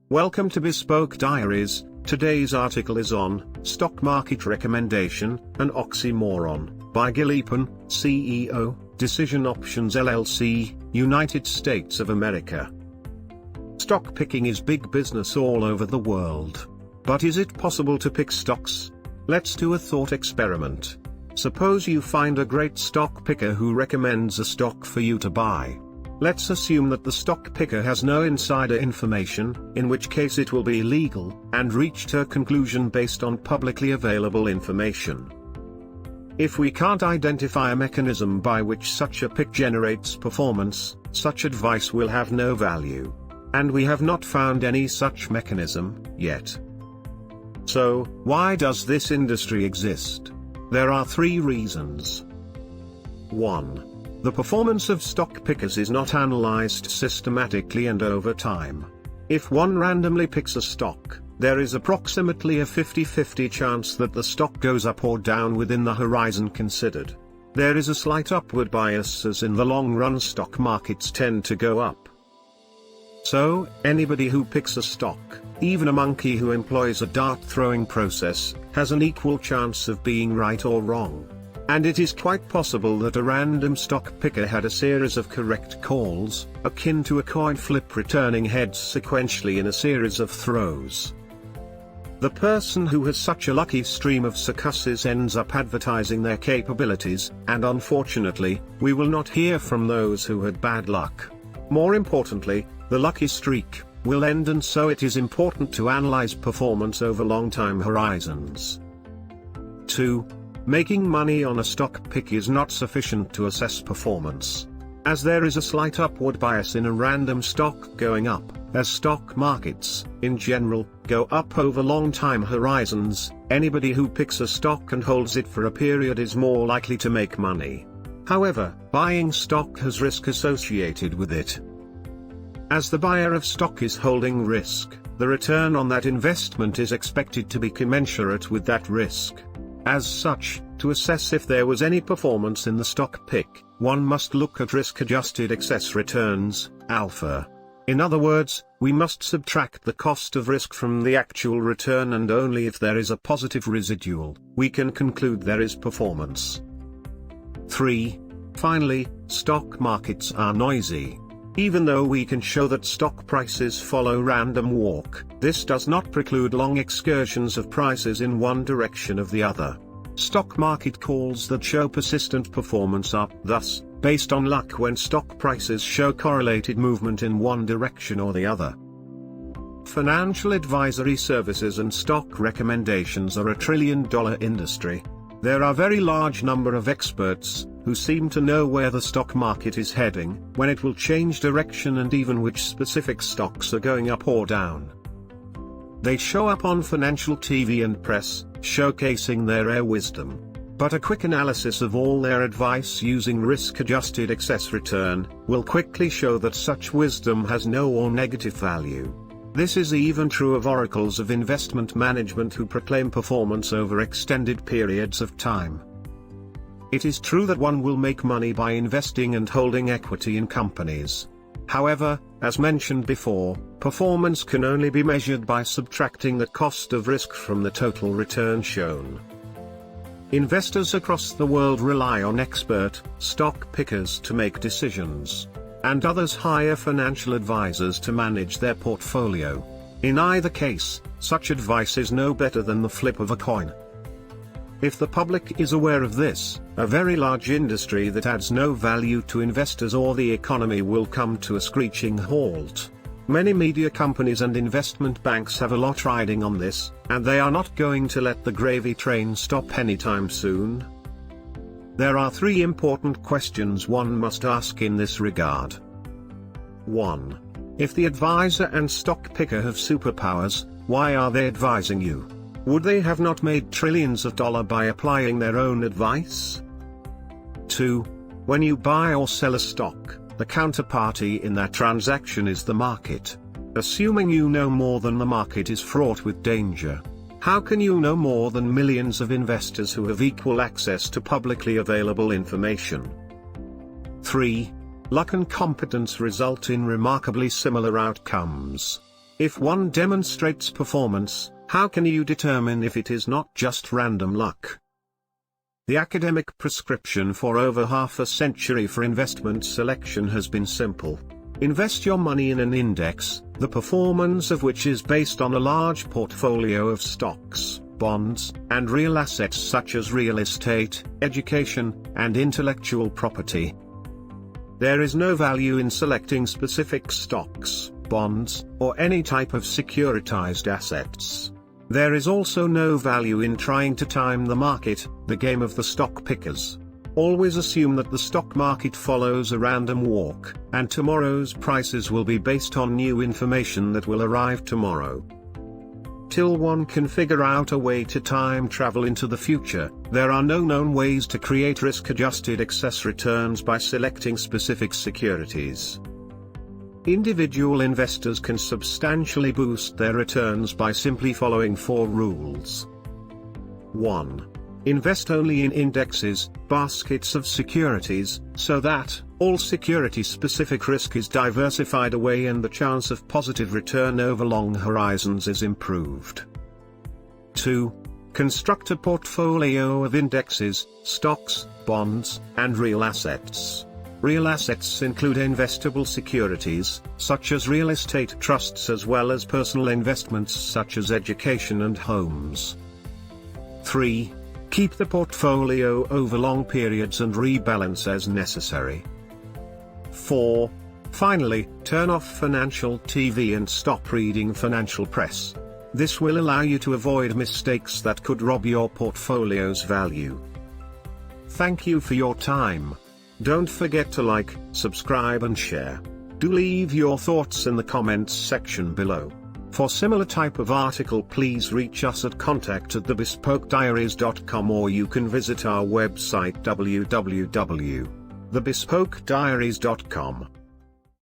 Welcome to Bespoke Diaries. Today's article is on Stock Market Recommendation, an Oxymoron, by Gill Eapen, CEO, Decision Options LLC, United States of America. Stock picking is big business all over the world. But is it possible to pick stocks? Let's do a thought experiment. Suppose you find a great stock picker who recommends a stock for you to buy. Let's assume that the stock picker has no insider information, in which case it will be illegal, and reached her conclusion based on publicly available information. If we can't identify a mechanism by which such a pick generates performance, such advice will have no value. And we have not found any such mechanism yet. So, why does this industry exist? There are 3 reasons. 1. The performance of stock pickers is not analyzed systematically and over time. If one randomly picks a stock, there is approximately a 50-50 chance that the stock goes up or down within the horizon considered. There is a slight upward bias, as in the long run stock markets tend to go up. So, anybody who picks a stock, even a monkey who employs a dart-throwing process, has an equal chance of being right or wrong. And it is quite possible that a random stock picker had a series of correct calls, akin to a coin flip returning heads sequentially in a series of throws. The person who has such a lucky stream of successes ends up advertising their capabilities, and unfortunately, we will not hear from those who had bad luck. More importantly, the lucky streak will end, and so it is important to analyze performance over long time horizons. 2. Making money on a stock pick is not sufficient to assess performance. As there is a slight upward bias in a random stock going up, as stock markets, in general, go up over long time horizons, anybody who picks a stock and holds it for a period is more likely to make money. However, buying stock has risk associated with it. As the buyer of stock is holding risk, the return on that investment is expected to be commensurate with that risk. As such, to assess if there was any performance in the stock pick, one must look at risk-adjusted excess returns, alpha. In other words, we must subtract the cost of risk from the actual return, and only if there is a positive residual, we can conclude there is performance. 3. Finally, stock markets are noisy. Even though we can show that stock prices follow random walk, this does not preclude long excursions of prices in one direction or the other. Stock market calls that show persistent performance are, thus, based on luck when stock prices show correlated movement in one direction or the other. Financial advisory services and stock recommendations are a trillion-dollar industry. There are a very large number of experts who seem to know where the stock market is heading, when it will change direction, and even which specific stocks are going up or down. They show up on financial TV and press, showcasing their rare wisdom. But a quick analysis of all their advice using risk-adjusted excess return will quickly show that such wisdom has no or negative value. This is even true of oracles of investment management who proclaim performance over extended periods of time. It is true that one will make money by investing and holding equity in companies. However, as mentioned before, performance can only be measured by subtracting the cost of risk from the total return shown. Investors across the world rely on expert stock pickers to make decisions, and others hire financial advisors to manage their portfolio. In either case, such advice is no better than the flip of a coin. If the public is aware of this, a very large industry that adds no value to investors or the economy will come to a screeching halt. Many media companies and investment banks have a lot riding on this, and they are not going to let the gravy train stop anytime soon. There are 3 important questions one must ask in this regard. 1. If the advisor and stock picker have superpowers, why are they advising you? Would they have not made trillions of dollars by applying their own advice? 2. When you buy or sell a stock, the counterparty in that transaction is the market. Assuming you know more than the market is fraught with danger. How can you know more than millions of investors who have equal access to publicly available information? 3. Luck and competence result in remarkably similar outcomes. If one demonstrates performance, how can you determine if it is not just random luck? The academic prescription for over half a century for investment selection has been simple. Invest your money in an index, the performance of which is based on a large portfolio of stocks, bonds, and real assets such as real estate, education, and intellectual property. There is no value in selecting specific stocks, bonds, or any type of securitized assets. There is also no value in trying to time the market, the game of the stock pickers. Always assume that the stock market follows a random walk, and tomorrow's prices will be based on new information that will arrive tomorrow. Till one can figure out a way to time travel into the future, there are no known ways to create risk-adjusted excess returns by selecting specific securities. Individual investors can substantially boost their returns by simply following 4 rules. 1. Invest only in indexes, baskets of securities, so that all security-specific risk is diversified away and the chance of positive return over long horizons is improved. 2. Construct a portfolio of indexes, stocks, bonds, and real assets. Real assets include investable securities, such as real estate trusts, as well as personal investments such as education and homes. 3. Keep the portfolio over long periods and rebalance as necessary. 4. Finally, turn off financial TV and stop reading financial press. This will allow you to avoid mistakes that could rob your portfolio's value. Thank you for your time. Don't forget to like, subscribe and share. Do leave your thoughts in the comments section below. For similar type of article, please reach us at contact@thebespokediaries.com, or you can visit our website www.thebespokediaries.com.